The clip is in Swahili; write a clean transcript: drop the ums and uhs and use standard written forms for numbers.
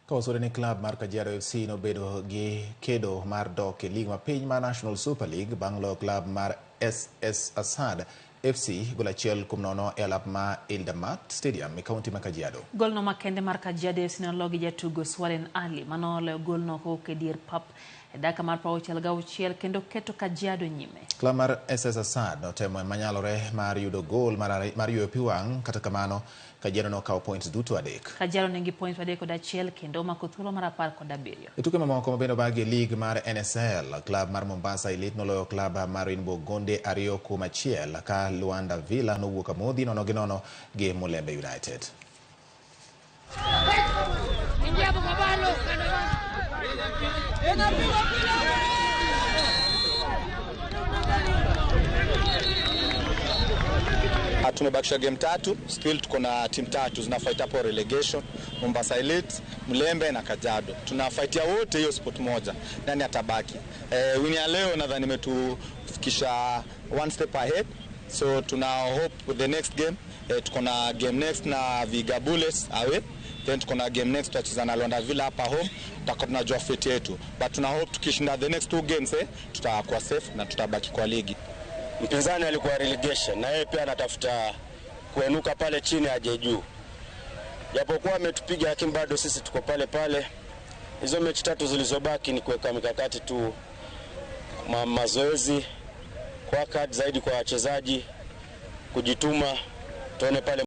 Kawasore club mar Kajiado FC no bedo gi kedo mar dok e lig mapiny mar National Super League banglo club mar SS Asad FC gola achiel kuom nono e alap ma Ildamat Stadium e kaunti ma Kajiado. Gol no makende mar Kajiado FC nologi jatugo Swalen Ali manolo gol no kowuok e dier pap e dakika mar 66 kendo keto Kajiado nyime. Club mar SS Asad notemo manyalore mar yudo gol mar yueyo pi wang', kata kamano Kajiado nokawo points duto adek. Kajiado nigi points 3 kendo omako thuolo mar 17. E tuke mamoko mabende bag e lig mar NSL, club mar Mombasa Elite noloyo club mar Rainbow Gonde 2-1 ka Luanda Villa nowuok amodhi 0-0 gi Mulembe United. Tumebakisha game 3, still tuko na team 3 zinafight hapo relegation, Mombasa Elite, Mulembe na Kajiado. Tunafightia wote hiyo spot moja. Nani atabaki? Wini ya leo nadhani imetufikisha one step ahead. So tuna hope with the next game. Tuko na game next na Viga Bullets away. Then tuko na game next tutacheza na Luanda Villa hapa home. Tutakuwa tunajua fate yetu. But tuna hope tukishinda the next 2 games tutakuwa safe na tutabaki kwa ligi. Mpinzani alikuwa relegation na yeye pia anatafuta kuenuka pale chini aje juu. Japokuwa ametupiga lakini bado sisi tuko pale pale. Hizo mechi 3 zilizobaki ni kuweka mikakati tu, mazoezi kwa zaidi kwa wachezaji, kujituma tuone pale